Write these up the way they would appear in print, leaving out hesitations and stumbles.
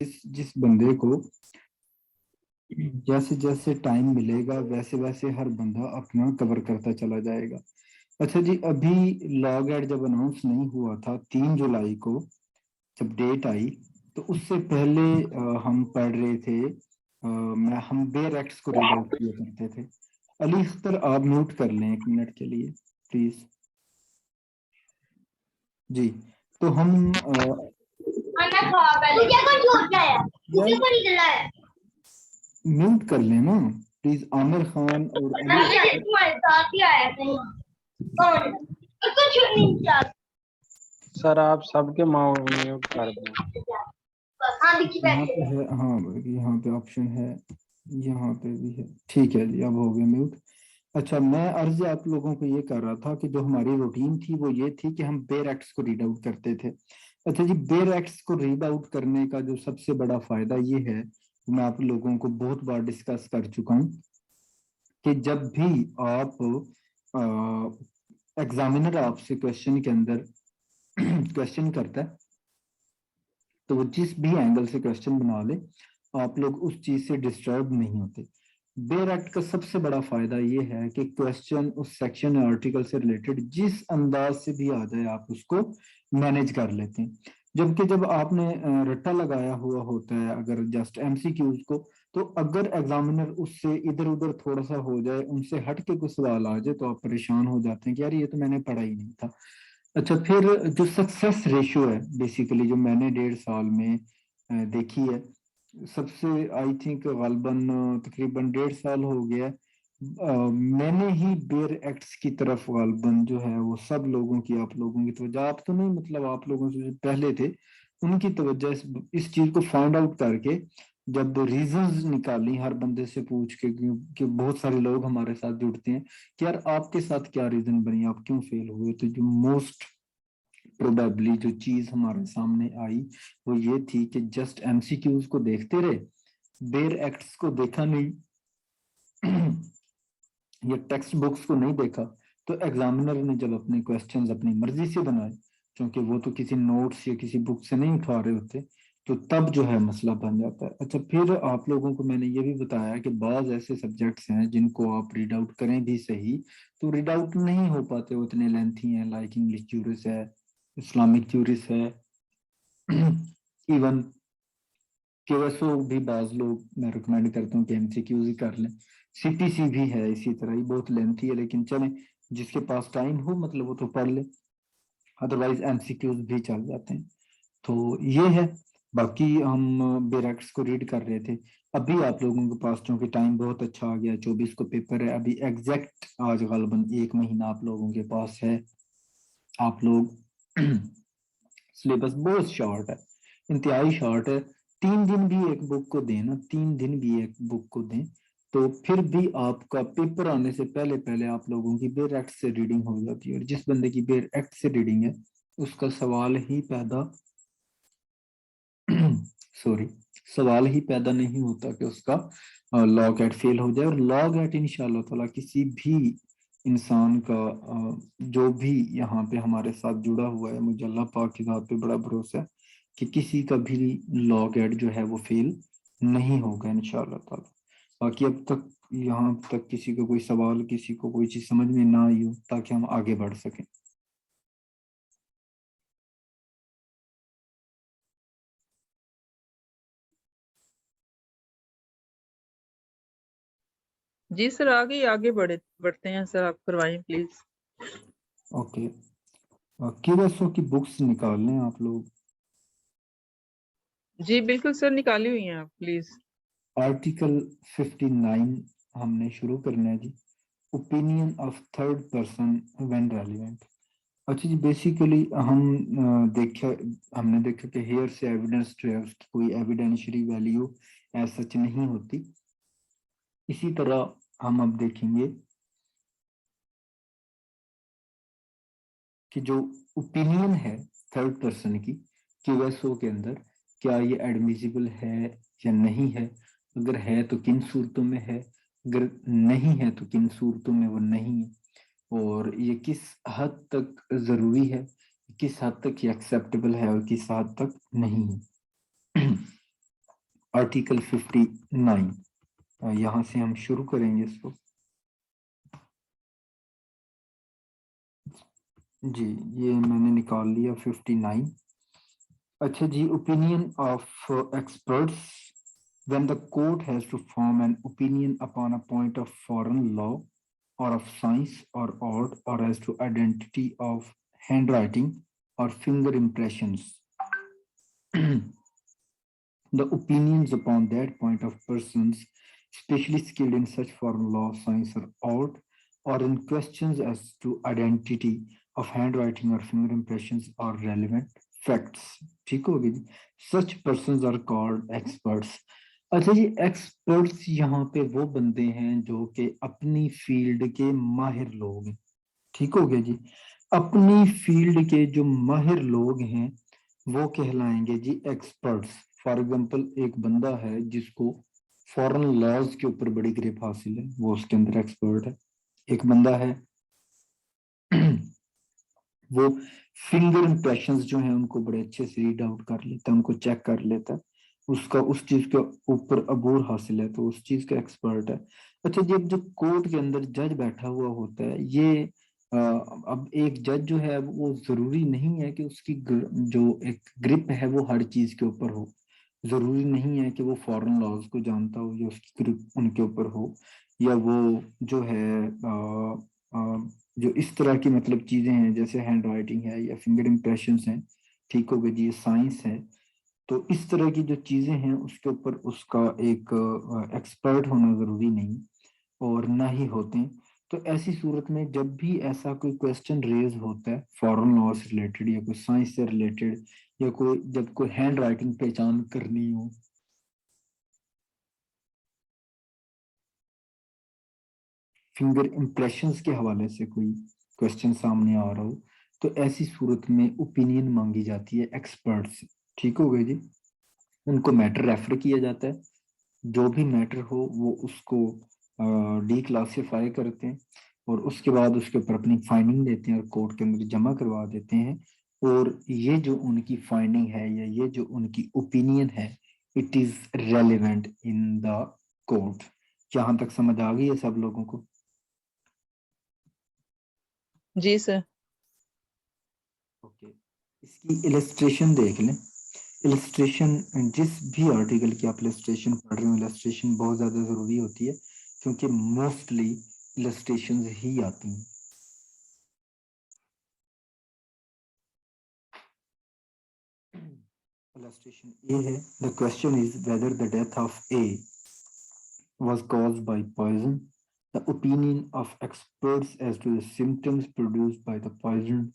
जिस बंदे को जैसे जैसे टाइम मिलेगा वैसे वैसे हर बंदा अपना कवर करता चला जाएगा। अच्छा जी, अभी लॉग एड जब अनाउंस नहीं हुआ था 3 जुलाई को, जब डेट आई, तो उससे पहले हम पढ़ रहे थे, मैं हम बेयर एक्ट्स को रीड आउट किया करते थे। अली अख्तर, आप म्यूट कर लें 1 मिनट के लिए प्लीज। जी, तो हम यार म्यूट कर लें ना प्लीज, आमिर खान और अली अख्तर। सर आप सबके म्यूट कर दें। यहाँ पे है, हाँ यहाँ पे ऑप्शन है, यहाँ पे भी है। ठीक है जी, अब हो गया म्यूट। अच्छा, मैं अर्ज आप लोगों को ये कर रहा था कि जो हमारी रूटीन थी वो ये थी कि हम बेयर एक्ट्स को रीड आउट करते थे। अच्छा जी, बेयर एक्ट्स को रीड आउट करने का जो सबसे बड़ा फायदा ये है, मैं आप लोगों को बहुत बार डिस्कस कर चुका हूँ, कि जब भी आप एग्जामिनर आपसे क्वेश्चन के अंदर क्वेश्चन करता है, तो वो जिस भी एंगल से क्वेश्चन बना ले, आप लोग उस चीज से डिस्टर्ब नहीं होते। बेयर एक्ट का सबसे बड़ा फायदा ये है कि क्वेश्चन उस सेक्शन या आर्टिकल से रिलेटेड जिस अंदाज से भी आ जाए आप उसको मैनेज कर लेते हैं। जबकि जब आपने रट्टा लगाया हुआ होता है अगर जस्ट एमसीक्यूज को, तो अगर एग्जामिनर उससे इधर उधर थोड़ा सा हो जाए, उनसे हट के कुछ सवाल आ जाए, तो आप परेशान हो जाते हैं कि यार ये तो मैंने पढ़ा ही नहीं था। अच्छा, फिर जो सक्सेस रेशियो है बेसिकली, जो मैंने 1.5 साल में देखी है, सबसे आई थिंक गालबन तकरीबन 1.5 साल हो गया है, मैंने ही बेयर एक्ट्स की तरफ गालबन जो है वो सब लोगों की, आप लोगों की तवज्जो, आप तो नहीं मतलब आप लोगों से जो पहले थे उनकी तवज्जो इस चीज को फाइंड आउट करके, जब रीजंस निकाली हर बंदे से पूछ के, कि बहुत सारे लोग हमारे साथ जुड़ते हैं कि यार आपके साथ क्या रीजन बनी, आप क्यों फेल हुए, तो जो मोस्ट प्रोबेबली जो चीज हमारे सामने आई वो ये थी कि जस्ट एमसीक्यूज को देखते रहे, बेयर एक्ट्स को देखा नहीं या टेक्स्ट बुक्स को नहीं देखा। तो एग्जामिनर ने जब अपने क्वेश्चंस अपनी मर्जी से बनाए, क्योंकि वो तो किसी नोट्स या किसी बुक से नहीं उठा रहे होते, तो तब जो है मसला बन जाता है। अच्छा, फिर आप लोगों को मैंने ये भी बताया कि बाज ऐसे सब्जेक्ट्स हैं जिनको आप रीड आउट करें भी सही तो रीड आउट नहीं हो पाते, वो इतने लेंथी हैं, लाइक इंग्लिश ज्यूरिस है, इस्लामिक ज्यूरिस है, इवन केएसओ भी बाज लोग मैं रिकमेंड करता हूँ कि एमसीक्यूज ही कर लें। सीपीसी भी है इसी तरह ही, बहुत लेंथी है, लेकिन चलें जिसके पास टाइम हो मतलब वो तो पढ़ ले, अदरवाइज एमसीक्यूज भी चल जाते हैं। तो ये है, बाकी हम बेरेक्ट्स को रीड कर रहे थे। अभी आप लोगों के पास चूंकि टाइम बहुत अच्छा आ गया, 24 को पेपर है, अभी एग्जैक्ट आज गालबन 1 महीना आप लोगों के पास है। आप लोग सिलेबस बहुत शॉर्ट है, इंतहाई शॉर्ट है। 3 दिन भी एक बुक को दें ना, 3 दिन भी एक बुक को दें, तो फिर भी आपका पेपर आने से पहले पहले आप लोगों की बेर एक्ट से रीडिंग हो जाती है। और जिस बंदे की बेर एक्ट से रीडिंग है उसका सवाल ही पैदा सॉरी, सवाल ही पैदा नहीं होता कि उसका लॉग एट फेल हो जाए। और लॉग एट इंशाल्लाह ताला किसी भी इंसान का जो भी यहाँ पे हमारे साथ जुड़ा हुआ है, मुझे अल्लाह पाक की बात पे बड़ा भरोसा है कि किसी का भी लॉग एट जो है वो फेल नहीं होगा इंशाल्लाह ताला। बाकी अब तक यहाँ तक किसी को कोई सवाल, किसी को कोई चीज समझ में ना आई हो, ताकि हम आगे बढ़ सकें। जी सर, आगे बढ़ते हैं सर, आप करवाएं प्लीज। ओके, क्यूएसओ की बुक्स निकाल लें आप लोग। जी बिल्कुल सर, निकाली हुई हैं आप प्लीज। आर्टिकल 59 हमने शुरू करना है जी, opinion of third person when relevant. अच्छा जी, बेसिकली हमने देखा कि हेयर से एविडेंस जो है उसकी कोई एविडेंशियरी वैल्यू एज सच नहीं होती। इसी तरह हम अब देखेंगे कि जो ओपिनियन है थर्ड पर्सन की क्यूएसओ के अंदर, क्या ये एडमिसिबल है या नहीं है। अगर है तो किन सूरतों में है, अगर नहीं है तो किन सूरतों में वो नहीं है, और ये किस हद तक जरूरी है, किस हद तक ये एक्सेप्टेबल है और किस हद तक नहीं है। आर्टिकल 59, यहाँ से हम शुरू करेंगे इसको। जी ये मैंने निकाल लिया 59। अच्छा जी, opinion of experts. When the court has to form an opinion upon a point of foreign law or of science or art or as to identity of handwriting or finger impressions, the opinions upon that point of persons specially skilled in such foreign law, science or art, or in questions as to identity of handwriting or finger impressions are relevant facts। ठीक होगी जी। Such persons are called experts। अच्छा जी, experts यहाँ पे वो बंदे हैं जो कि अपनी फील्ड के माहिर लोग हैं। ठीक हो गया जी। अपनी फील्ड के जो माहिर लोग हैं वो कहलाएंगे जी एक्सपर्ट्स। फॉर एग्जांपल एक बंदा है जिसको फॉरेन लॉज के ऊपर बड़ी ग्रिप हासिल है, वो उसके अंदर एक्सपर्ट है। एक बंदा है वो फिंगर इंप्रेशंस जो है उनको बड़े अच्छे से रीड आउट कर लेता है, उनको चेक कर लेता है, उसका उस चीज के ऊपर अबूर हासिल है, तो उस चीज का एक्सपर्ट है। अच्छा, जब जो कोर्ट के अंदर जज बैठा हुआ होता है, ये अब एक जज जो है वो जरूरी नहीं है कि उसकी जो एक ग्रिप है वो हर चीज के ऊपर हो। जरूरी नहीं है कि वो फॉरेन लॉज को जानता हो या उसकी ग्रिप उनके ऊपर हो, या वो जो है जो इस तरह की मतलब चीजें हैं जैसे हैंड राइटिंग है या फिंगर इम्प्रेशंस हैं, ठीक हो गया जी, ये साइंस है। तो इस तरह की जो चीजें हैं उसके ऊपर उसका एक एक्सपर्ट होना जरूरी नहीं और ना ही होते हैं। तो ऐसी सूरत में जब भी ऐसा कोई क्वेश्चन रेज होता है फॉरेन लॉ से रिलेटेड या कोई साइंस से रिलेटेड, या कोई जब कोई हैंड राइटिंग पहचान करनी हो, फिंगर इम्प्रेशंस के हवाले से कोई क्वेश्चन सामने आ रहा हो, तो ऐसी सूरत में ओपिनियन मांगी जाती है एक्सपर्ट से। ठीक हो गया जी। उनको मैटर रेफर किया जाता है, जो भी मैटर हो वो उसको डी क्लासीफाई करते हैं और उसके बाद उसके ऊपर अपनी फाइंडिंग देते हैं और कोर्ट के अंदर जमा करवा देते हैं। और ये जो उनकी फाइंडिंग है या ये जो उनकी ओपिनियन है, it is relevant in the court. यहाँ तक समझ आ गई है सब लोगों को? जी सर। ओके, इसकी इलस्ट्रेशन देख लें। इलस्ट्रेशन, जिस भी आर्टिकल की आप इलस्ट्रेशन पढ़ रहे हो, इलस्ट्रेशन बहुत ज़्यादा ज़रूरी होती है क्योंकि मोस्टली इलस्ट्रेशन ही आती हैं। इलस्ट्रेशन ए है, the question is whether the death of A was caused by poison. The opinion of experts as to the symptoms produced by the poison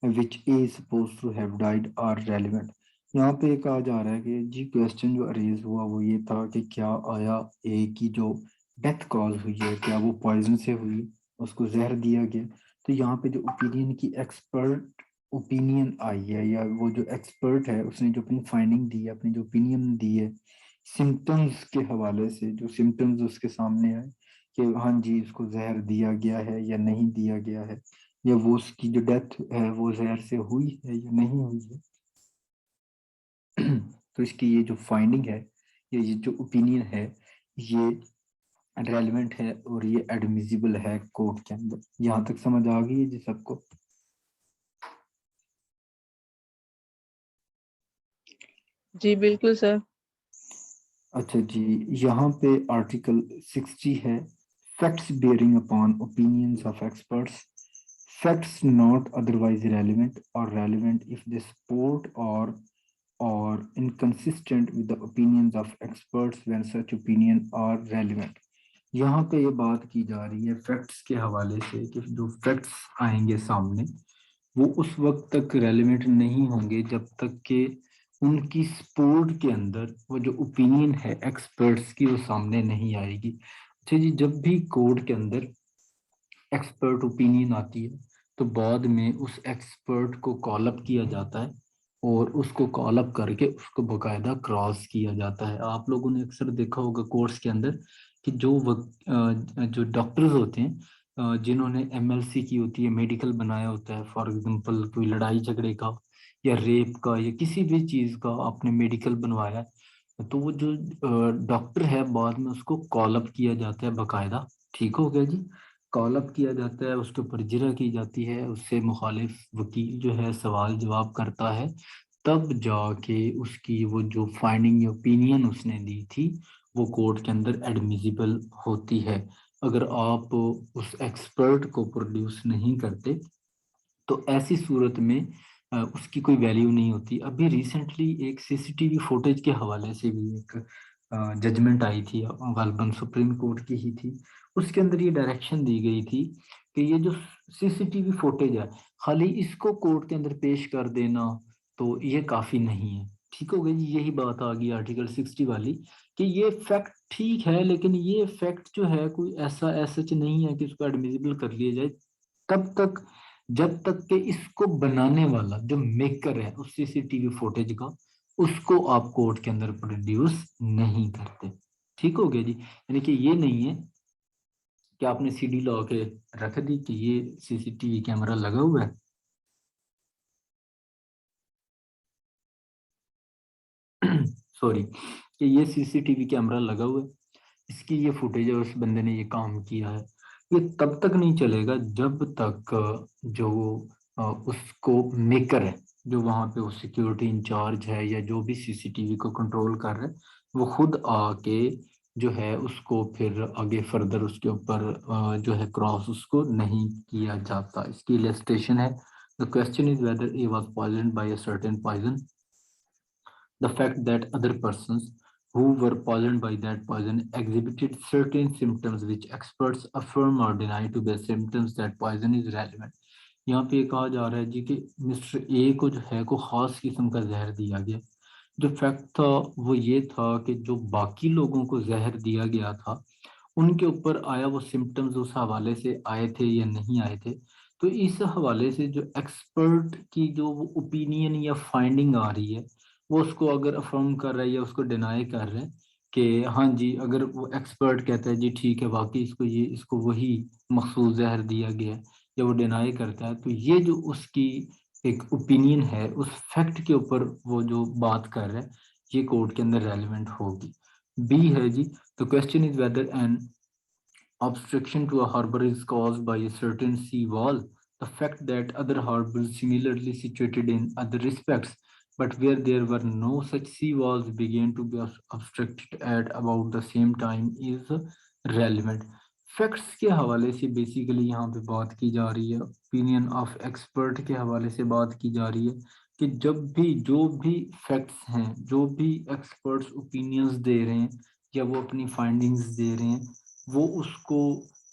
which A is supposed to have died are relevant। यहाँ पे कहा जा रहा है कि जी question जो arrays हुआ वो ये था कि क्या आया ए की जो डेथ कॉज हुई है क्या वो पॉइजन से हुई, उसको जहर दिया गया। तो यहाँ पे जो ओपिनियन की एक्सपर्ट ओपिनियन आई है या वो जो एक्सपर्ट है उसने जो अपनी फाइंडिंग दी है, अपनी जो ओपिनियन दी है सिम्टम्स के हवाले से, जो सिम्टम्स उसके सामने आए कि हाँ जी इसको जहर दिया गया है या नहीं दिया गया है, या वो उसकी जो डेथ है वो जहर से हुई है या नहीं हुई है। तो इसकी ये जो फाइंडिंग है, ये जो ओपिनियन है, ये रेलेवेंट है और ये एडमिसिबल है कोर्ट के अंदर। यहाँ तक समझ आ गई है जी सबको? जी बिल्कुल सर। अच्छा जी, यहाँ पे आर्टिकल 60 है, facts bearing upon opinions of experts. Facts not otherwise relevant or relevant if they support or inconsistent with the opinions of experts when such opinion are relevant। यहाँ पे ये बात की जा रही है फैक्ट्स के हवाले से कि जो फैक्ट्स आएंगे सामने वो उस वक्त तक रेलेवेंट नहीं होंगे जब तक कि उनकी सपोर्ट के अंदर वो जो ओपिनियन है एक्सपर्ट्स की वो सामने नहीं आएगी। अच्छा जी, जब भी कोर्ट के अंदर एक्सपर्ट ओपिनियन आती है तो बाद में उस एक्सपर्ट को कॉल अप किया जाता है और उसको कॉल अप करके उसको बकायदा क्रॉस किया जाता है। आप लोगों ने अक्सर देखा होगा कोर्स के अंदर कि जो डॉक्टर्स होते हैं जिन्होंने एमएलसी की होती है, मेडिकल बनाया होता है, फॉर एग्जांपल कोई लड़ाई झगड़े का या रेप का या किसी भी चीज़ का आपने मेडिकल बनवाया है, तो वो जो डॉक्टर है बाद में उसको कॉल अप किया जाता है बाकायदा, ठीक हो गया जी। कॉल अप किया जाता है, उसके ऊपर जिरह की जाती है, उससे मुखालिफ वकील जो है सवाल जवाब करता है, तब जाके उसकी वो जो फाइंडिंग या ओपिनियन उसने दी थी वो कोर्ट के अंदर एडमिसिबल होती है। अगर आप उस एक्सपर्ट को प्रोड्यूस नहीं करते तो ऐसी सूरत में उसकी कोई वैल्यू नहीं होती। अभी रिसेंटली एक सीसीटीवी फुटेज के हवाले से भी एक जजमेंट आई थी, गालिबन सुप्रीम कोर्ट की ही थी। उसके अंदर ये डायरेक्शन दी गई थी कि ये जो सीसीटीवी फुटेज है खाली इसको कोर्ट के अंदर पेश कर देना तो ये काफी नहीं है, ठीक हो गई जी। यही बात आ गई आर्टिकल 60 वाली कि ये फैक्ट ठीक है लेकिन ये फैक्ट जो है कोई ऐसा सच नहीं है कि उसको एडमिसिबल कर लिया जाए तब तक जब तक कि इसको बनाने वाला जो मेकर है उस सीसीटीवी फुटेज का उसको आप कोर्ट के अंदर प्रोड्यूस नहीं करते, ठीक हो गया जी। यानी कि ये नहीं है कि आपने सीडी लगा के रख दी कि ये सीसीटीवी कैमरा लगा हुआ है सॉरी, कि ये सीसीटीवी कैमरा लगा हुआ है, इसकी ये फुटेज है, उस बंदे ने ये काम किया है। ये तब तक नहीं चलेगा जब तक जो उसको मेकर है, जो वहां पे वो सिक्योरिटी इंचार्ज है या जो भी सीसीटीवी को कंट्रोल कर रहा है, वो खुद आके जो है उसको फिर आगे फर्दर उसके ऊपर जो है क्रॉस उसको नहीं किया जाता। इसकी इलस्ट्रेशन है, the question is weather he was poisoned by a certain poison. The fact that other persons who were poisoned by that poison exhibited certain symptoms which experts affirm or deny to be symptoms that poison is relevant. यहाँ पे कहा जा रहा है जी कि mister A को जो है को खास किस्म का जहर दिया गया। जो फैक्ट था वो ये था कि जो बाकी लोगों को जहर दिया गया था उनके ऊपर आया वो सिम्टम्स उस हवाले से आए थे या नहीं आए थे। तो इस हवाले से जो एक्सपर्ट की जो वो ओपिनियन या फाइंडिंग आ रही है वो उसको अगर अफर्म कर रहा है या उसको डिनाई कर रहे हैं कि हाँ जी, अगर वो एक्सपर्ट कहता है जी ठीक है वाकई इसको वही मखसूस जहर दिया गया है, या वो डिनाई करता है, तो ये जो उसकी एक ओपिनियन है उस फैक्ट के ऊपर वो जो बात कर रहा है ये कोर्ट के अंदर रेलिवेंट होगी। बी है जी, the question is whether an obstruction to a harbor is caused by a certain sea wall. The fact that other harbors similarly situated in other respects, but where there were no such sea walls began to be obstructed at about the same time is relevant. Facts के हवाले से basically यहाँ पे बात की जा रही है, ओपिनियन ऑफ एक्सपर्ट के हवाले से बात की जा रही है कि जब भी जो भी फैक्ट्स हैं, जो भी एक्सपर्ट्स ओपिनियंस दे रहे हैं या वो अपनी फाइंडिंग्स दे रहे हैं वो उसको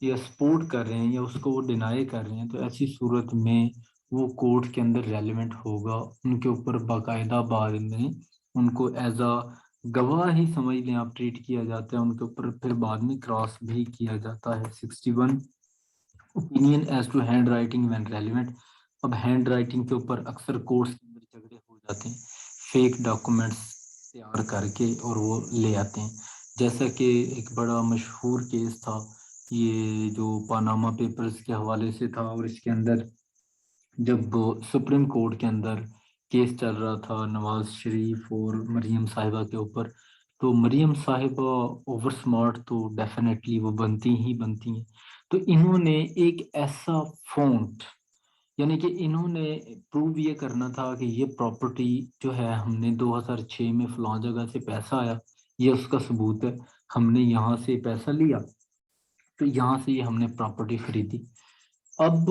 या सपोर्ट कर रहे हैं या उसको वो डिनाई कर रहे हैं, तो ऐसी सूरत में वो कोर्ट के अंदर रेलिवेंट होगा। उनके ऊपर बाकायदा बाद में उनको एज अ गवाह ही समझ लें आप ट्रीट किया जाता है, उनके ऊपर फिर बाद में क्रॉस भी किया जाता है। 61 opinion as to handwriting when relevant. अब हैंड राइटिंग के ऊपर अक्सर कोर्ट्स के अंदर झगड़े हो जाते हैं, फेक डॉक्यूमेंट्स तैयार करके और वो ले आते हैं। जैसा कि एक बड़ा मशहूर केस था ये जो पानामा पेपर्स के हवाले से था, और इसके अंदर जब सुप्रीम कोर्ट के अंदर केस चल रहा था नवाज शरीफ और मरियम साहिबा के ऊपर, तो मरियम साहिबा ओवर स्मार्ट तो डेफिनेटली वो बनती ही बनती हैं। तो इन्होंने एक ऐसा फॉन्ट, यानी कि इन्होंने प्रूव ये करना था कि ये प्रॉपर्टी जो है हमने 2006 में फलां जगह से पैसा आया, ये उसका सबूत है, हमने यहाँ से पैसा लिया तो यहाँ से ये हमने प्रॉपर्टी खरीदी। अब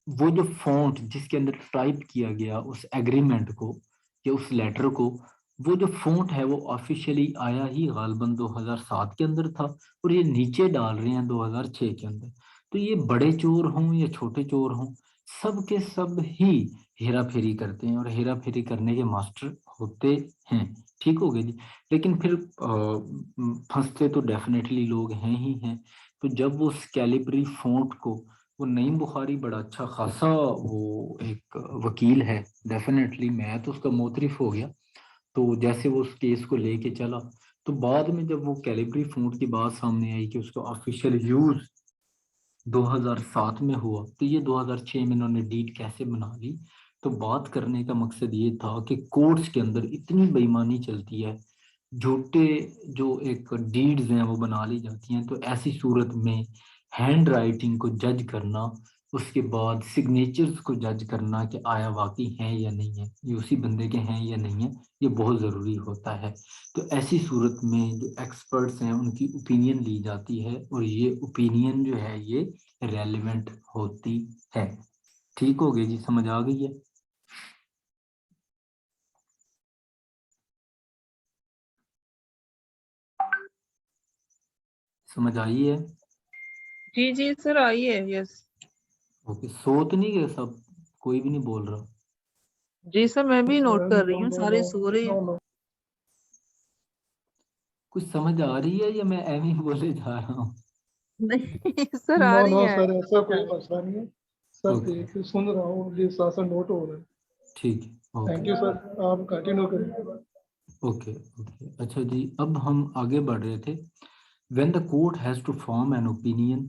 वो जो फॉन्ट जिसके अंदर टाइप किया गया उस एग्रीमेंट को या उस लेटर को, वो जो फॉन्ट है वो ऑफिशियली आया ही गालबन 2007 के अंदर था और ये नीचे डाल रहे हैं 2006 के अंदर। तो ये बड़े चोर हों या छोटे चोर हों, सब के सब ही हेरा फेरी करते हैं और हेरा फेरी करने के मास्टर होते हैं, ठीक हो गए जी। लेकिन फिर फंसते तो डेफिनेटली लोग हैं ही हैं। तो जब वो स्कैलिब्री फॉन्ट को, वो नईम बुखारी बड़ा अच्छा खासा वो एक वकील है, डेफिनेटली मैं तो उसका मोतरिफ हो गया। तो जैसे वो उस केस को लेके चला तो बाद में जब वो कैलिब्री फॉन्ट की बात सामने आई कि उसका ऑफिशियल यूज 2007 में हुआ, तो ये 2006 में इन्होंने डीड कैसे बना ली। तो बात करने का मकसद ये था कि कोर्ट्स के अंदर इतनी बेईमानी चलती है झूठे जो एक डीड्स हैं वो बना ली जाती हैं। तो ऐसी सूरत में हैंड राइटिंग को जज करना, उसके बाद सिग्नेचर्स को जज करना कि आया वाकई हैं या नहीं है, ये उसी बंदे के हैं या नहीं है, ये बहुत ज़रूरी होता है। तो ऐसी सूरत में जो एक्सपर्ट्स हैं उनकी ओपिनियन ली जाती है, और ये ओपिनियन जो है ये रेलेवेंट होती है। ठीक हो गई जी, समझ आ गई है? समझ आई है? जी जी सर आई है, यस। ओके, सो तो नहीं गए सब? कोई भी नहीं बोल रहा? जी सर मैं भी नोट कर रही नो हूँ, नो सारे नो सो रहे हैं। नो नो कुछ समझ आ रही है या मैं एवं ही बोले जा रहा हूँ? नहीं सर आ नो रही नो है। सर, ऐसा कोई मसला नहीं है। सब ओके, देख सुन रहा हूँ, ये साथ साथ नोट हो रहा है। ठीक है, थैंक ओके यू सर, आप कंटिन्यू करें। Okay okay. अच्छा जी, अब हम आगे बढ़ रहे थे। When the court has to form an opinion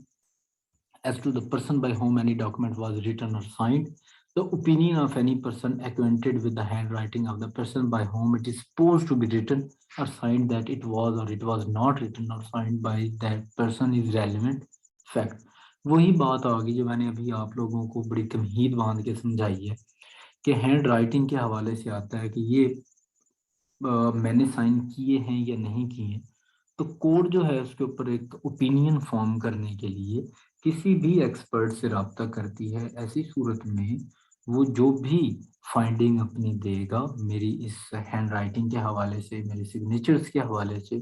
as to the person by whom any document was written or signed, the opinion of any person acquainted with the handwriting of the person by whom it is supposed to be written or signed, that it was or it was not written or signed by that person, is relevant fact। वही बात आ गई जो मैंने अभी आप लोगों को बड़ी तमहीद बांध के समझाई है कि हैंड राइटिंग के हवाले से आता है कि ये मैंने साइन किए हैं या नहीं किए हैं। तो कोर्ट जो है उसके ऊपर एक ओपिनियन फॉर्म करने के लिए किसी भी एक्सपर्ट से रब्ता करती है। ऐसी सूरत में वो जो भी फाइंडिंग अपनी देगा मेरी इस हैंड राइटिंग के हवाले से, मेरे सिग्नेचर्स के हवाले से,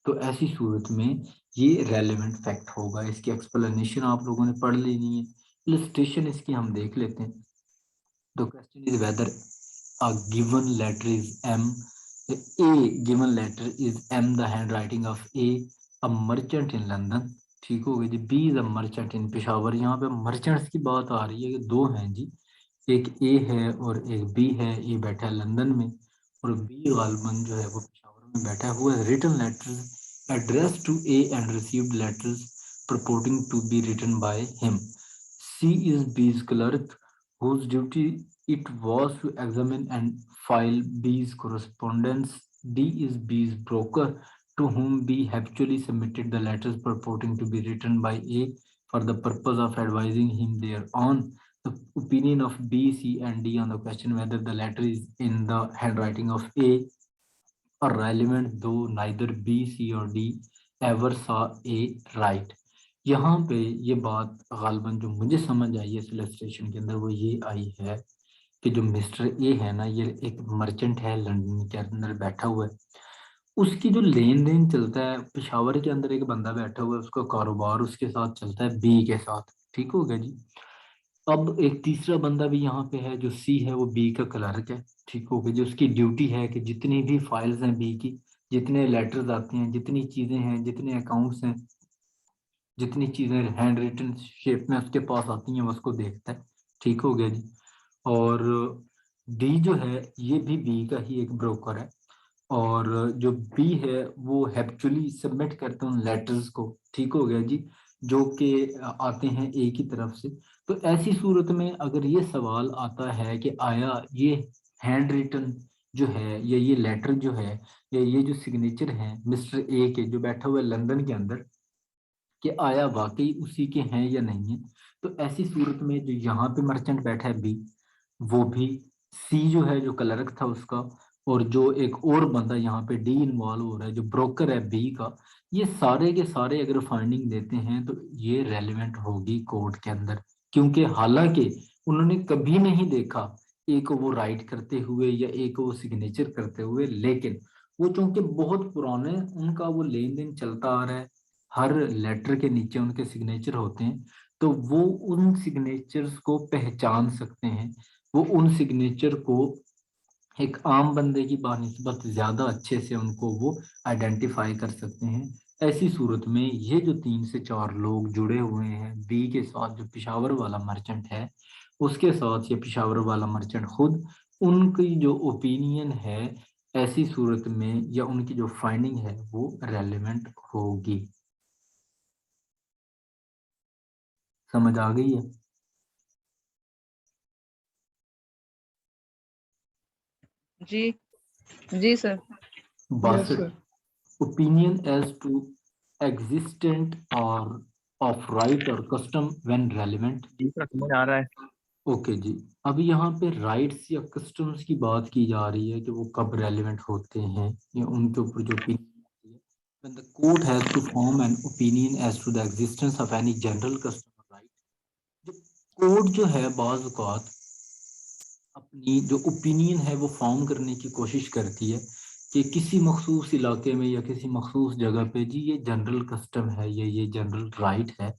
तो ऐसी सूरत में ये रेलेवेंट फैक्ट होगा। इसकी एक्सप्लेनेशन आप लोगों ने पढ़ लेनी है, इलस्ट्रेशन इसकी हम देख लेते हैं। The question is weather a given letter is M, a given letter is M the handwriting of a merchant in London। ठीक हो गई जी। B is a merchant in Peshawar. यहाँ पे मर्चेंट्स की बात आ रही है कि दो हैं जी, एक A है और एक B है। A बैठा है लंदन में और B गालबन जो है वो पेशावर में बैठा हुआ है। Written letters addressed to A and received letters purporting to be written by him। C is B's clerk whose duty it was to examine and file B's correspondence। D is B's broker to whom B habitually submitted the letters purporting to be written by A for the purpose of advising him thereon। The opinion of B, C, and D on the question whether the letter is in the handwriting of A are relevant, though neither B, C, or D ever saw A write। यहाँ पे ये बात गालबन जो मुझे समझ आई है इस illustration के अंदर वो ये आई है कि जो मिस्टर ए है ना, ये एक मर्चेंट है, लंदन के अंदर बैठा हुआ है। उसकी जो लेन देन चलता है, पेशावर के अंदर एक बंदा बैठा हुआ है, उसका कारोबार उसके साथ चलता है बी के साथ। ठीक हो गया जी। अब एक तीसरा बंदा भी यहाँ पे है जो सी है, वो बी का क्लर्क है। ठीक हो गया, जो उसकी ड्यूटी है कि जितनी भी फाइल्स हैं बी की, जितने लेटर्स आते हैं, जितनी चीजें हैं, जितने अकाउंट्स हैं, जितनी चीजें हैंड रिटन शेप में उसके पास आती हैं वो उसको देखता है। ठीक हो गया जी। और डी जो है ये भी बी का ही एक ब्रोकर है, और जो बी है वो हैप्चुअली सबमिट करते हैं उन लेटर्स को। ठीक हो गया जी, जो कि आते हैं ए की तरफ से। तो ऐसी सूरत में अगर ये सवाल आता है कि आया ये हैंड रिटन जो है या ये लेटर जो है या ये जो सिग्नेचर है मिस्टर ए के जो बैठा हुआ है लंदन के अंदर, कि आया वाकई उसी के हैं या नहीं है, तो ऐसी सूरत में जो यहाँ पे मर्चेंट बैठा है बी, वो भी सी जो है जो क्लर्क था उसका, और जो एक और बंदा यहाँ पे डी इन्वॉल्व हो रहा है जो ब्रोकर है बी का, ये सारे के सारे अगर फाइंडिंग देते हैं तो ये रेलिवेंट होगी कोर्ट के अंदर। क्योंकि हालांकि उन्होंने कभी नहीं देखा एक को वो राइट करते हुए या एक को वो सिग्नेचर करते हुए, लेकिन वो चूंकि बहुत पुराने उनका वो लेन देन चलता आ रहा है, हर लेटर के नीचे उनके सिग्नेचर होते हैं, तो वो उन सिग्नेचर्स को पहचान सकते हैं। वो उन सिग्नेचर को एक आम बंदे की बानिस्बत ज्यादा अच्छे से उनको वो आइडेंटिफाई कर सकते हैं। ऐसी सूरत में ये जो 3 से 4 लोग जुड़े हुए हैं बी के साथ, जो पेशावर वाला मर्चेंट है उसके साथ, ये पेशावर वाला मर्चेंट खुद, उनकी जो ओपिनियन है ऐसी सूरत में या उनकी जो फाइंडिंग है वो रेलेवेंट होगी। समझ आ गई है? जी जी sir. Yes, 62 sir. opinion as to existent or of right or custom when relevant। जी सर समझ आ रहा है। ओके जी, अभी यहाँ पे राइट्स या कस्टम्स की बात की जा रही है कि वो कब रेलेवेंट होते हैं या उनके ऊपर जो opinion होती है। When the court has to form an opinion as to the existence of any general custom or right, जब कोर्ट जो है बाज़ औक़ात अपनी जो ओपिनियन है वो फॉर्म करने की कोशिश करती है कि किसी मखसूस इलाके में या किसी मखसूस जगह पे जी ये जनरल कस्टम है या ये जनरल राइट है।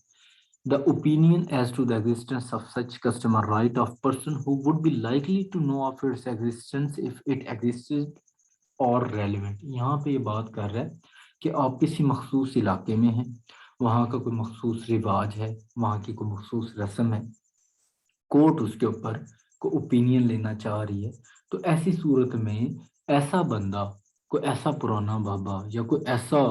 The opinion as to the existence of such custom or right of person who would be likely to know of its existence if it existed or relevant। यहाँ पे ये बात कर रहा है कि आप किसी मखसूस इलाके में हैं, वहाँ का कोई मखसूस रिवाज है, वहाँ की कोई मखसूस रस्म है, कोर्ट उसके ऊपर को ओपिनियन लेना चाह रही है। तो ऐसी सूरत में ऐसा बंदा, कोई ऐसा पुराना बाबा या कोई ऐसा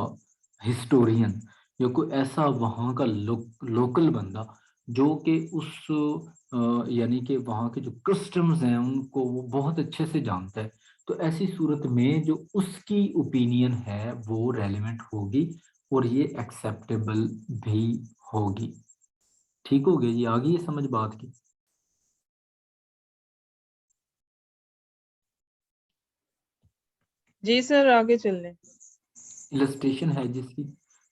हिस्टोरियन या कोई ऐसा वहाँ का लोकल बंदा जो कि उस यानी कि वहाँ के जो कस्टम्स हैं उनको वो बहुत अच्छे से जानता है, तो ऐसी सूरत में जो उसकी ओपिनियन है वो रेलेवेंट होगी और ये एक्सेप्टेबल भी होगी। ठीक हो गया जी, आ गई ये समझ बात की? जी सर आगे चल लें। इलस्ट्रेशन है जिसकी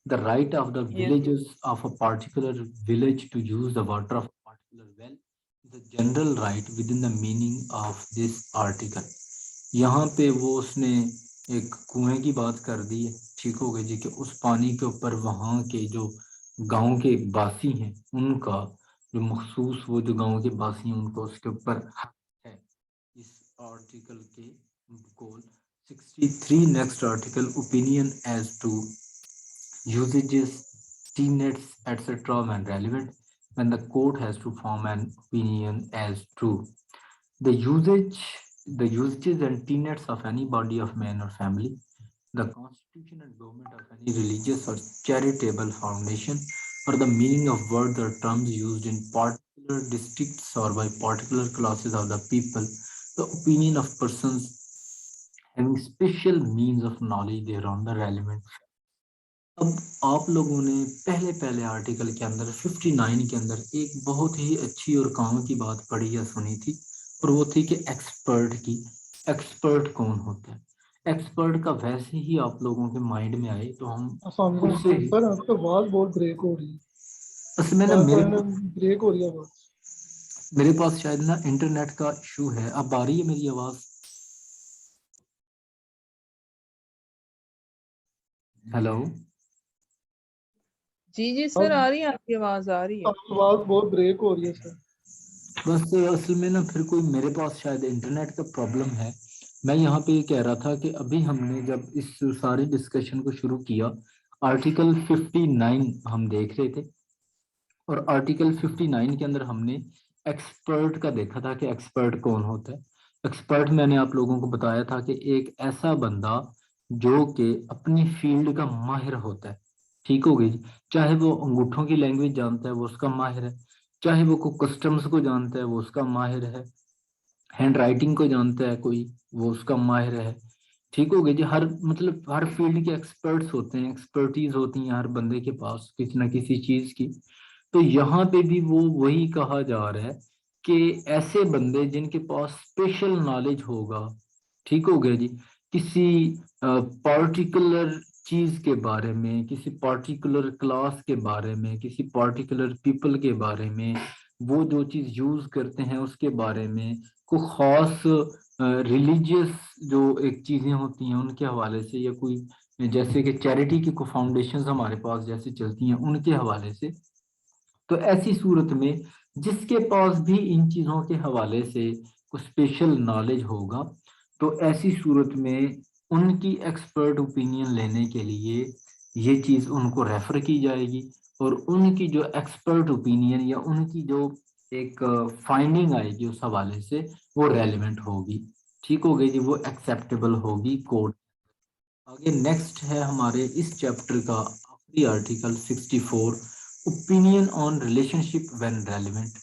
the right of the villages of a particular village to use the water of particular well is a general right within the meaning of this article. यहाँ पे वो उसने एक कुएं की बात कर दी है, ठीक हो गया जी, कि उस पानी के ऊपर वहाँ के जो गांव के बासी हैं उनका जो मखसूस वो जो गांव के बासी हैं उनको उसके ऊपर हक है। इस आर्टिकल के गोल 63 next article opinion as to usages, tenets, etc. when relevant, when the court has to form an opinion as to the usages and tenets of any body of man or family, the constitution and government of any religious or charitable foundation, or the meaning of words or terms used in particular districts or by particular classes of the people, the opinion of persons having special means of knowledge thereon the relevant। अब आप लोगों ने पहले article के अंदर 59 के अंदर एक बहुत ही अच्छी और काम की बात पढ़ी या सुनी थी, और वो थी कि एक्सपर्ट की। एक्सपर्ट कौन होता है? एक्सपर्ट का वैसे ही आप लोगों के माइंड में आए तो हम उससे सर आपका आवाज बहुत ब्रेक हो रही है। असल में ना ब्रेक हो रही है आवाज। मेरे पास शायद ना इंटरनेट का इशू है। अब आ रही है मेरी आवाज? हेलो जी सर आ रही है, आपकी आवाज आ रही है। आवाज बहुत ब्रेक हो रही है सर। बस असल में ना फिर कोई मेरे पास शायद इंटरनेट का प्रॉब्लम है। मैं यहाँ पे ये कह रहा था कि अभी हमने जब इस सारी डिस्कशन को शुरू किया आर्टिकल 59 हम देख रहे थे, और आर्टिकल 59 के अंदर हमने एक्सपर्ट का देखा था कि एक्सपर्ट कौन होता है। एक्सपर्ट मैंने आप लोगों को बताया था कि एक ऐसा बंदा जो कि अपनी फील्ड का माहिर होता है, ठीक हो गई। चाहे वो अंगूठों की लैंग्वेज जानता है वो उसका माहिर है, चाहे वो कस्टम्स को जानता है वो उसका माहिर है, हैंड राइटिंग को जानता है कोई वो उसका माहिर है, ठीक हो गया जी। हर मतलब हर फील्ड के एक्सपर्ट्स होते हैं, एक्सपर्टीज होती है हर बंदे के पास किसी ना किसी चीज की। तो यहाँ पे भी वो वही कहा जा रहा है कि ऐसे बंदे जिनके पास स्पेशल नॉलेज होगा, ठीक हो गया जी, किसी पार्टिकुलर चीज के बारे में, किसी पार्टिकुलर क्लास के बारे में, किसी पार्टिकुलर पीपल के बारे में, वो जो चीज यूज करते हैं उसके बारे में, को खास रिलीजियस जो एक चीजें होती हैं उनके हवाले से, या कोई जैसे कि चैरिटी की को फाउंडेशंस हमारे पास जैसे चलती हैं उनके हवाले से। तो ऐसी सूरत में जिसके पास भी इन चीजों के हवाले से कुछ स्पेशल नॉलेज होगा, तो ऐसी सूरत में उनकी एक्सपर्ट ओपिनियन लेने के लिए ये चीज उनको रेफर की जाएगी, और उनकी जो एक्सपर्ट ओपिनियन या उनकी जो एक फाइंडिंग आएगी उस हवाले से वो रेलेवेंट होगी, ठीक हो गई जी, वो एक्सेप्टेबल होगी कोर्ट। आगे नेक्स्ट है हमारे इस चैप्टर का आखिरी article 64 opinion on relationship when relevant।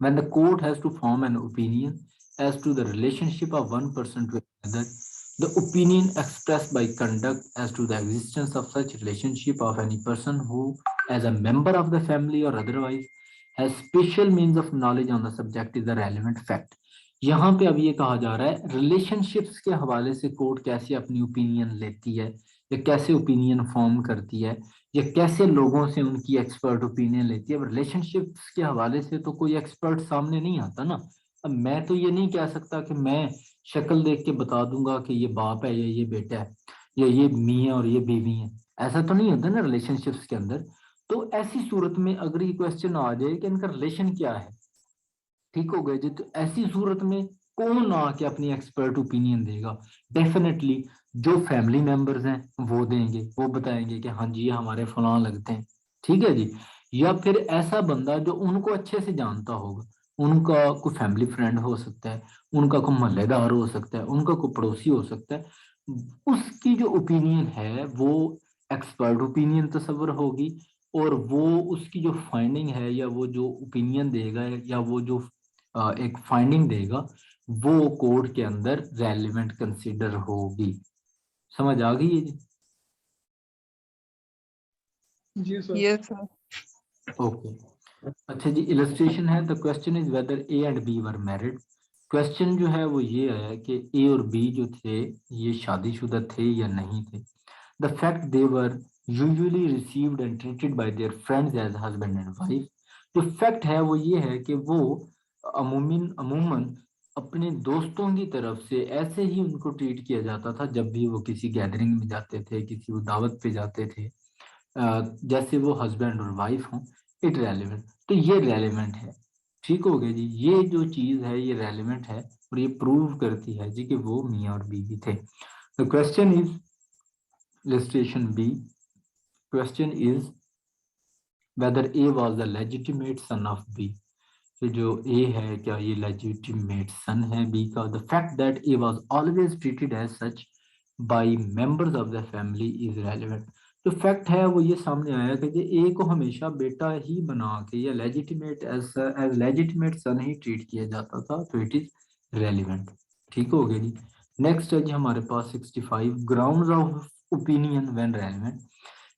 When the court has to form an opinion as to the relationship of one person to another, The opinion expressed by conduct as to the existence of such relationship of any person who, as a member of the family or otherwise, has special means of knowledge on the subject is the relevant fact. यहाँ पे अब ये कहा जा रहा है relationships के हवाले से कोर्ट कैसे अपनी ओपिनियन लेती है या कैसे ओपिनियन फॉर्म करती है या कैसे लोगों से उनकी एक्सपर्ट ओपिनियन लेती है। अब रिलेशनशिप्स के हवाले से तो कोई एक्सपर्ट सामने नहीं आता ना। अब मैं तो ये नहीं कह सकता कि मैं शक्ल देख के बता दूंगा कि ये बाप है या ये बेटा है या ये मियाँ और ये बीवी है, ऐसा तो नहीं होता ना रिलेशनशिप्स के अंदर। तो ऐसी सूरत में अगर ये क्वेश्चन आ जाए कि इनका रिलेशन क्या है, ठीक हो गया जी, तो ऐसी सूरत में कौन आके अपनी एक्सपर्ट ओपिनियन देगा? डेफिनेटली जो फैमिली मेंबर्स हैं वो देंगे, वो बताएंगे कि हाँ जी ये हमारे फलां लगते हैं, ठीक है जी। या फिर ऐसा बंदा जो उनको अच्छे से जानता होगा, उनका कोई फैमिली फ्रेंड हो सकता है, उनका कोई मोहल्लेदार हो सकता है, उनका कोई पड़ोसी हो सकता है, उसकी जो ओपिनियन है वो एक्सपर्ट ओपिनियन तस्वर होगी। और वो उसकी जो फाइंडिंग है या वो जो ओपिनियन देगा या वो जो एक फाइंडिंग देगा वो कोर्ट के अंदर रेलिवेंट कंसीडर होगी। समझ आ गई है जी? जी सर। Yes sir. ओके, अच्छा जी, इलस्ट्रेशन है। The question is whether A and B were married. Question जो है वो ये है कि ए और बी जो थे ये शादीशुदा थे या नहीं थे। The fact they were usually received and treated by their friends as husband and wife. जो फैक्ट है वो ये है कि वो अमूमन अपने दोस्तों की तरफ से ऐसे ही उनको ट्रीट किया जाता था जब भी वो किसी गैदरिंग में जाते थे, किसी वो दावत पे जाते थे, जैसे वो हस्बैंड और वाइफ हों। इट रेलिवेंट, तो ये रेलिवेंट है, ठीक हो गया जी। ये जो चीज है ये रेलिवेंट है और ये प्रूव करती है जी कि वो मियाँ और बीवी थे। The question is illustration B. Question is whether A was the legitimate son of B. तो जो A है क्या ये legitimate son है B का? The fact that A was always treated as such by members of the family is relevant. जो fact है वो ये सामने आया कि ए को हमेशा बेटा ही बना के या लेजिटिमेट एज लेजिटिमेट सन ही ट्रीट किया जाता था, तो इट इज रेलिवेंट, ठीक हो गया जी। नेक्स्ट है जी हमारे पास 65 grounds of opinion when relevant.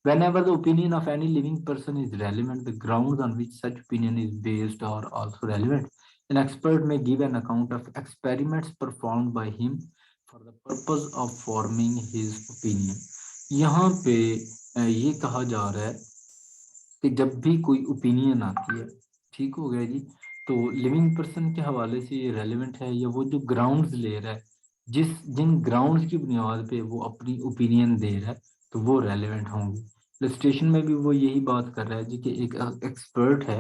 Whenever the opinion of any living person is relevant, the grounds on which such opinion is based are also relevant. An expert may give an account of experiments performed by him for the purpose of forming his opinion. यहाँ पे ये कहा जा रहा है कि जब भी कोई ओपिनियन आती है, ठीक हो गया जी, तो लिविंग पर्सन के हवाले से ये रेलेवेंट है या वो जो ग्राउंड्स ले रहा है, जिन ग्राउंड्स की बुनियाद पे वो अपनी ओपिनियन दे रहा है, तो वो रेलेवेंट होंगे। इलस्ट्रेशन में भी वो यही बात कर रहा है जी कि एक एक्सपर्ट है,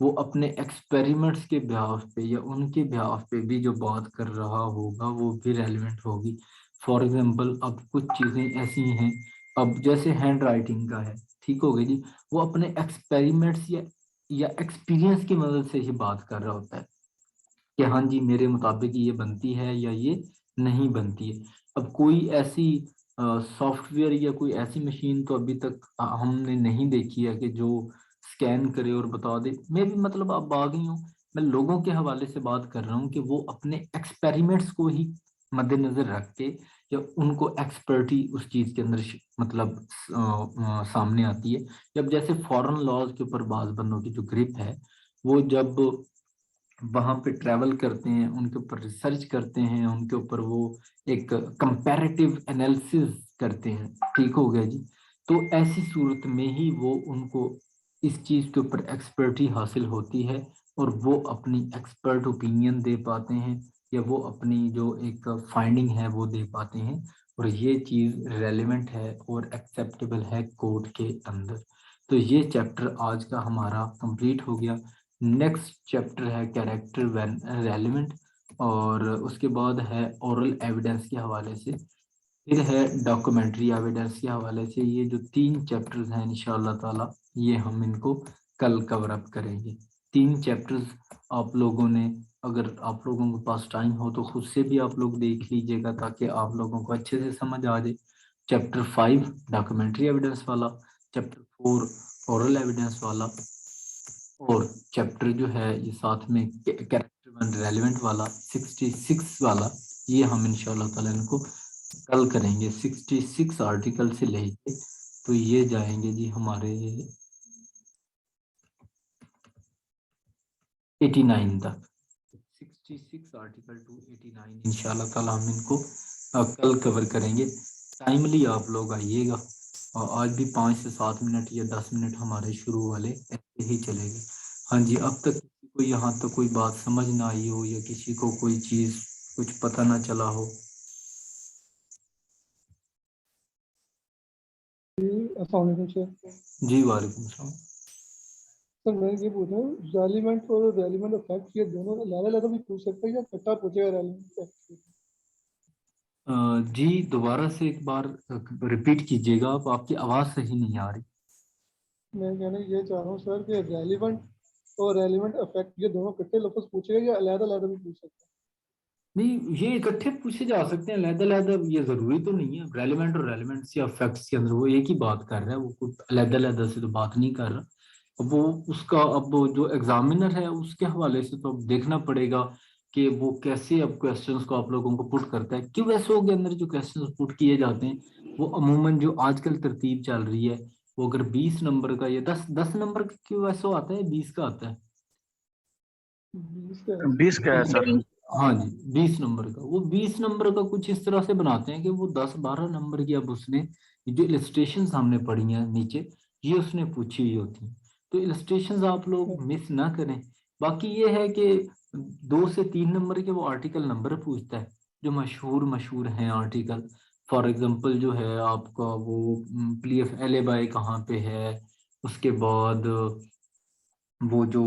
वो अपने एक्सपेरिमेंट्स के बिहाफ पे या उनके बिहाफ पे भी जो बात कर रहा होगा वो भी रेलेवेंट होगी। फॉर एग्जांपल अब कुछ चीज़ें ऐसी हैं, अब जैसे हैंड राइटिंग का है, ठीक हो गया जी, वो अपने एक्सपेरिमेंट्स या एक्सपीरियंस की मदद से ही बात कर रहा होता है कि हाँ जी मेरे मुताबिक ये बनती है या ये नहीं बनती है। अब कोई ऐसी सॉफ्टवेयर या कोई ऐसी मशीन तो अभी तक हमने नहीं देखी है कि जो स्कैन करे और बता दे। मैं भी मतलब अब आ गई हूँ, मैं लोगों के हवाले से बात कर रहा हूँ कि वो अपने एक्सपेरिमेंट्स को ही मद्देनजर रख के या उनको एक्सपर्टी उस चीज के अंदर मतलब सामने आती है। जब जैसे फॉरेन लॉज के ऊपर बाज बंदों की जो ग्रिप है, वो जब वहां पे ट्रैवल करते हैं, उनके ऊपर रिसर्च करते हैं, उनके ऊपर वो एक कंपैरेटिव एनालिसिस करते हैं, ठीक हो गया जी। तो ऐसी सूरत में ही वो उनको इस चीज के ऊपर एक्सपर्टी हासिल होती है और वो अपनी एक्सपर्ट ओपिनियन दे पाते हैं या वो अपनी जो एक फाइंडिंग है वो दे पाते हैं और ये चीज रेलेवेंट है और एक्सेप्टेबल है कोर्ट के अंदर। तो ये चैप्टर आज का हमारा कंप्लीट हो गया। नेक्स्ट चैप्टर है कैरेक्टर व्हेन रेलेवेंट और उसके बाद है ओरल एविडेंस के हवाले से, फिर है डॉक्यूमेंट्री एविडेंस के हवाले से। ये जो 3 चैप्टर्स हैं इंशाअल्लाह ताला ये हम इनको कल कवर अप करेंगे। 3 चैप्टर्स आप लोगों ने, अगर आप लोगों के पास टाइम हो तो खुद से भी आप लोग देख लीजिएगा ताकि आप लोगों को अच्छे से समझ आ जाए। चैप्टर 5 डॉक्यूमेंट्री एविडेंस वाला, चैप्टर 4 ओरल एविडेंस वाला और चैप्टर जो है ये साथ में कैरेक्टर रेलेवेंट वाला 66 वाला, ये हम इंशाल्लाह ताला इनको कल करेंगे 66 आर्टिकल से लेके, तो ये जाएंगे जी हमारे 89 तक। 66 आर्टिकल टू 89 इंशाल्लाह ताला हम इनको कल कवर करेंगे। टाइमली आप लोग आइएगा, और आज भी 5 से 7 मिनट या 10 मिनट हमारे शुरू वाले ऐसे ही चलेंगे। हाँ जी, अब तक किसी को यहाँ तक कोई बात समझ ना आई हो या किसी को कोई चीज कुछ पता ना चला हो? अस्सलाम वालेकुम सर। जी वालेकुम सलाम। सर मैं ये पूछ रहा हूँ, रेलिवेंट और रेलिवेंट इफेक्ट ये दोनों अलग अलग भी पूछ सकते हैं या इकट्ठा पूछेगा रेलिवेंट इफेक्ट? जी दोबारा से एक बार रिपीट कीजिएगा, आप आपकी आवाज़ सही नहीं आ रही। मैं कहना ये चाह रहा हूँ सर कि रेलिवेंट और रेलिवेंट इफेक्ट ये दोनों इकट्ठे लफ्ज पूछेगा या अलग अलग भी पूछ सकते नहीं, ये इकट्ठे पूछे जा सकते हैं, अलग-अलग ये जरूरी तो नहीं है। रेलेवेंट और रेलेवेंट्स या फैक्ट्स के अंदर वो एक ही बात कर रहा है, वो कुछ अलग-अलग से तो बात नहीं कर रहा। अब वो उसका, अब वो जो एग्जामिनर है उसके हवाले से तो अब देखना पड़ेगा कि वो कैसे अब क्वेश्चंस को आप लोगों को पुट करता है। क्यूएसओ के अंदर जो क्वेश्चंस पुट किए जाते हैं वो अमूमन जो आजकल तरतीब चल रही है, वो अगर 20 नंबर का या 10 नंबर का क्यूएसओ आता है, 20 का आता है। हैं 20 का है सर। 20 का है सर। हाँ जी, 20 नंबर का, वो 20 नंबर का कुछ इस तरह से बनाते हैं कि वो 10-12 नंबर की अब उसने जो इलस्ट्रेशन सामने पड़ी हैं नीचे, ये उसने पूछी हुई होती हैं। तो इलस्ट्रेशन आप लोग मिस ना करें। बाकी ये है कि 2 से 3 नंबर के वो आर्टिकल नंबर पूछता है, जो मशहूर मशहूर हैं आर्टिकल। फॉर एग्जांपल जो है आपका वो प्लीफ एले बाय कहाँ पे है, उसके बाद वो जो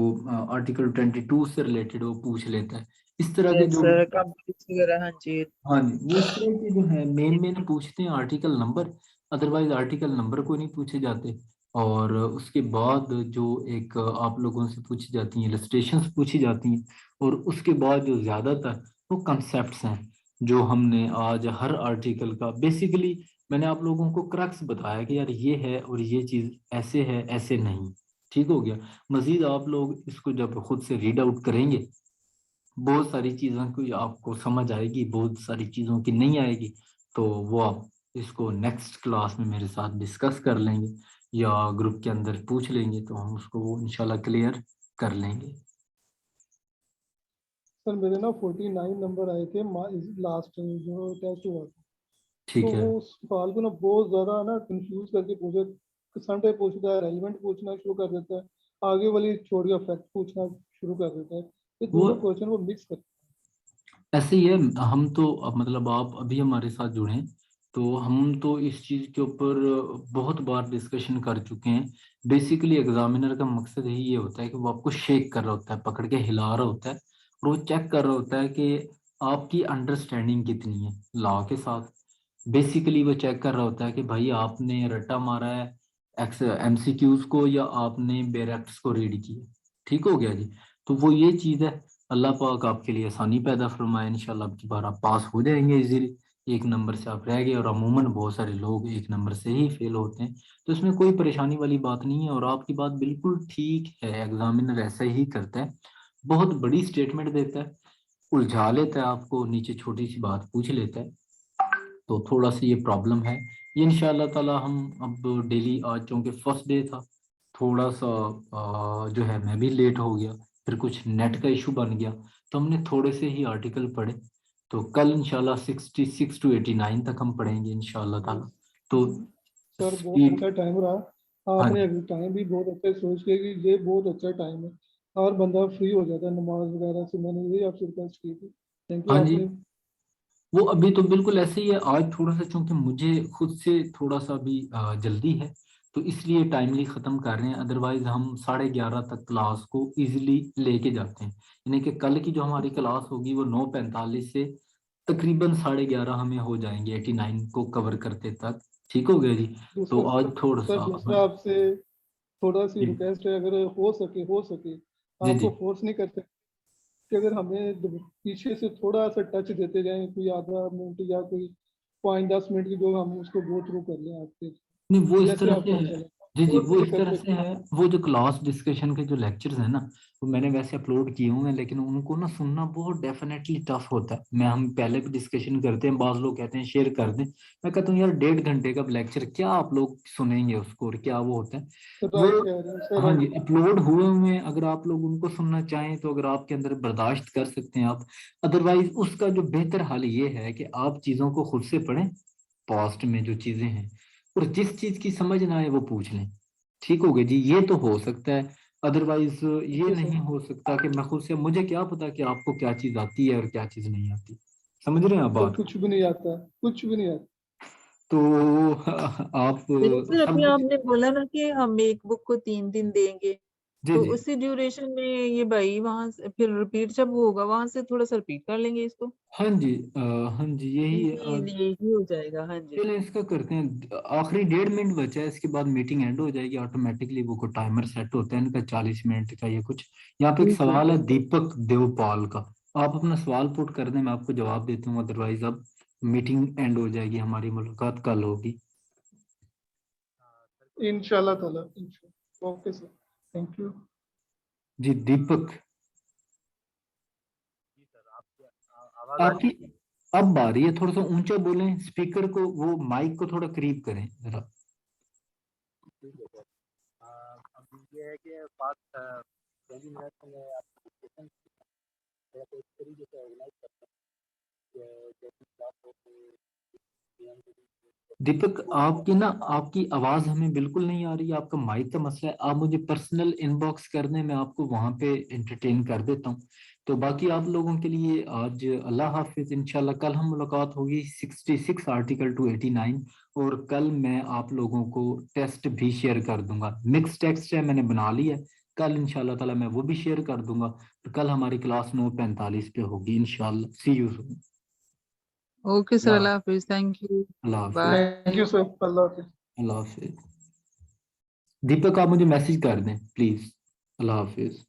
आर्टिकल 22 से रिलेटेड वो पूछ लेता है। इस तरह के जो, सर कंप्लीट वगैरह, हाँ जी। हाँ जी, वो इस तरह के जो है मेन मेन पूछते हैं article number, otherwise article number को नहीं पूछे जाते। और उसके बाद जो एक आप लोगों से पूछी जाती हैं इलस्ट्रेशंस पूछी जाती हैं, और उसके बाद जो ज़्यादातर वो कंसेप्ट्स हैं, जो हमने आज हर आर्टिकल का बेसिकली मैंने आप लोगों को क्रक्स बताया कि यार ये है और ये चीज़ ऐसे है ऐसे नहीं। ठीक हो गया। मजीद आप लोग इसको जब खुद से रीड आउट करेंगे, बहुत सारी चीज़ों की आपको समझ आएगी, बहुत सारी चीज़ों की नहीं आएगी, तो वो आप इसको नेक्स्ट क्लास में मेरे साथ डिस्कस कर लेंगे या ग्रुप के अंदर पूछ लेंगे, तो हम उसको वो इंशाल्लाह क्लियर कर लेंगे। सर मेरे ना 49 नंबर आए थे लास्ट जो टेस्ट हुआ था। तो ठीक है। वो उस सवाल को ना बहुत ज्यादा ना कंफ्यूज करके पूछे। सनडे पूछता है, रेलिवेंट पूछना शुरू कर देता है, आगे वाली छोड़ के फैक्ट पूछना शुरू कर देता है। ये वो दोनों क्वेश्चन वो मिक्स करते ऐसे ही है। हम तो अब मतलब आप अभी हमारे साथ जुड़े हैं, तो हम तो इस चीज़ के ऊपर बहुत बार डिस्कशन कर चुके हैं। बेसिकली एग्जामिनर का मकसद ही ये होता है कि वो आपको शेक कर रहा होता है, पकड़ के हिला रहा होता है, और वो चेक कर रहा होता है कि आपकी अंडरस्टैंडिंग कितनी है लॉ के साथ। बेसिकली वो चेक कर रहा होता है कि भाई आपने रट्टा मारा है एक्स एमसीक्यूज को या आपने बेरेक्ट्स को रीड किया। ठीक हो गया जी। तो वो ये चीज़ है। अल्लाह पाक आपके लिए आसानी पैदा फरमाए, इंशाल्लाह अब की बार आप पास हो जाएंगे इजीली। 1 नंबर से आप रह गए, और अमूमन बहुत सारे लोग 1 नंबर से ही फेल होते हैं, तो इसमें कोई परेशानी वाली बात नहीं है। और आपकी बात बिल्कुल ठीक है, एग्जामिनर ऐसा ही करता है, बहुत बड़ी स्टेटमेंट देता है, उलझा लेता है आपको, नीचे छोटी सी बात पूछ लेता है। तो थोड़ा सा ये प्रॉब्लम है। ये इंशाल्लाह ताला हम अब डेली, आज चूँकि फर्स्ट डे था, थोड़ा सा जो है मैं भी लेट हो गया, फिर कुछ नेट का इशू बन गया, तो हमने थोड़े से ही आर्टिकल पढ़े। तो कल इंशाल्लाह 66 to 89 तक हम पढ़ेंगे इंशाल्लाह ताला। तो हैं। सर बहुत स्पीड, अच्छा टाइम रहा, हाँ आपने अभी टाइम भी बहुत अच्छा सोच के कि ये बहुत अच्छा टाइम है और बंदा फ्री हो जाता है नमाज वगैरह से। मैंने यही आपसे रिक्वेस्ट की थी। थैंक यू हाँ जी, आपने। वो अभी तो बिल्कुल ऐसे ही है। आज थोड़ा सा चूंकि मुझे खुद से थोड़ा सा भी जल्दी है, तो इसलिए टाइमली ख़त्म कर रहे हैं, अदरवाइज हम 11:30 तक क्लास को इजीली लेके जाते हैं। यानी कि कल की जो हमारी क्लास होगी वो 9:45 से तकरीबन 11:30 हमें हो जाएंगे 89 को कवर करते तक। ठीक हो गया जी। तो दूसरा आज थोड़ा सर, सा दूसरा आपसे थोड़ा सी जी रिक्वेस्ट है, अगर हो सके जी जी। आपको फोर्स नहीं करते कि अगर हमें पीछे से थोड़ा सा टच देते जाएं, कोई आधा मिनट या कोई 5-10 मिनट की, जो हम उसको गो थ्रू कर लें आपसे, नहीं वो इस जैसे तरह से आपको है। अच्छा लगे। जी जी, और वो ये इस कर तरह सकते से है, वो जो क्लास डिस्कशन के जो लेक्चर्स हैं ना, वो मैंने वैसे अपलोड किए हुए हैं, लेकिन उनको ना सुनना बहुत डेफिनेटली टफ होता है। मैं हम पहले भी डिस्कशन करते हैं, बाज लोग कहते हैं शेयर कर दें, मैं कहता हूँ यार 1.5 घंटे का लेक्चर क्या आप लोग सुनेंगे उसको, और क्या वो होता है वो। राइट कह रहे हैं सर, हाँ राइट जी, कह रहे अपलोड हुए हुए हैं, अगर आप लोग उनको सुनना चाहें तो अगर आपके अंदर बर्दाश्त कर सकते हैं आप। अदरवाइज उसका जो बेहतर हल ये है कि आप चीज़ों को खुद से पढ़ें, पास्ट में जो चीज़ें हैं, और जिस चीज़ की समझ ना आए वो पूछ लें। ठीक हो गया जी, ये तो हो सकता है। अदरवाइज ये ओके नहीं सर। हो सकता कि मैं खुद से, मुझे क्या पता कि आपको क्या चीज़ आती है और क्या चीज़ नहीं आती। समझ रहे हैं आप सर बात कुछ भी नहीं आता, कुछ भी नहीं आता। तो आप नहीं सर, सब अभी कुछ। आपने बोला ना कि हम एक बुक को 3 दिन देंगे, जी तो जी, उसी ड्यूरेशन में ये भाई वहां से फिर रिपीट जब वो होगा वहां से थोड़ा सा रिपीट कर लेंगे इसको। हाँ जी, हाँ जी, यही यही हो जाएगा, हाँ जी। चलिए इसका करते हैं। आखिरी 1.5 मिनट बचा है, इसके बाद मीटिंग एंड हो जाएगी ऑटोमेटिकली। वो को टाइमर सेट होता है इनका 40 मिनट का, ये कुछ। यहाँ पे एक ठीक है। सवाल है दीपक देवपाल का, आप अपना सवाल पुट कर दें, मैं आपको जवाब देता हूँ। अदरवाइज अब मीटिंग एंड हो जाएगी, हमारी मुलाकात कल होगी। इंशाल्लाह ताला, इंशाल्लाह। Okay sir, thank you. जी दीपक, आवाज आ रही आपकी अब आ रही है, थोड़ा सा ऊंचा बोलें स्पीकर को, वो माइक को थोड़ा करीब करें जरा। है? ठीक है सर। अब ये है कि 5-20 मिनट में आपको डिस्कशन थोड़ा सा इस तरीके से ऑर्गेनाइज करते हैं कि जैसी क्लास हो दीपक, आपकी ना, आपकी आवाज हमें बिल्कुल नहीं आ रही है, आपका माइक का मसला है। आप मुझे पर्सनल इनबॉक्स कर दें, मैं आपको वहां पे एंटरटेन कर देता हूँ। तो बाकी आप लोगों के लिए आज अल्लाह हाफिज। इंशाल्लाह कल हम मुलाकात होगी 66 आर्टिकल टू 89। और कल मैं आप लोगों को टेस्ट भी शेयर कर दूंगा, मिक्स टेक्स्ट है, मैंने बना लिया है। कल इंशाल्लाह ताला मैं वो भी शेयर कर दूंगा। तो कल हमारी क्लास 9:45 पे होगी इंशाल्लाह। See you soon. Okay sir, अल्लाह हाफिज, थैंक यू, अल्लाह हाफिज। बाय। थैंक यू सर, अल्लाह हाफिज। अल्लाह हाफिज। दीपक आप मुझे मैसेज कर दें प्लीज। अल्लाह हाफिज।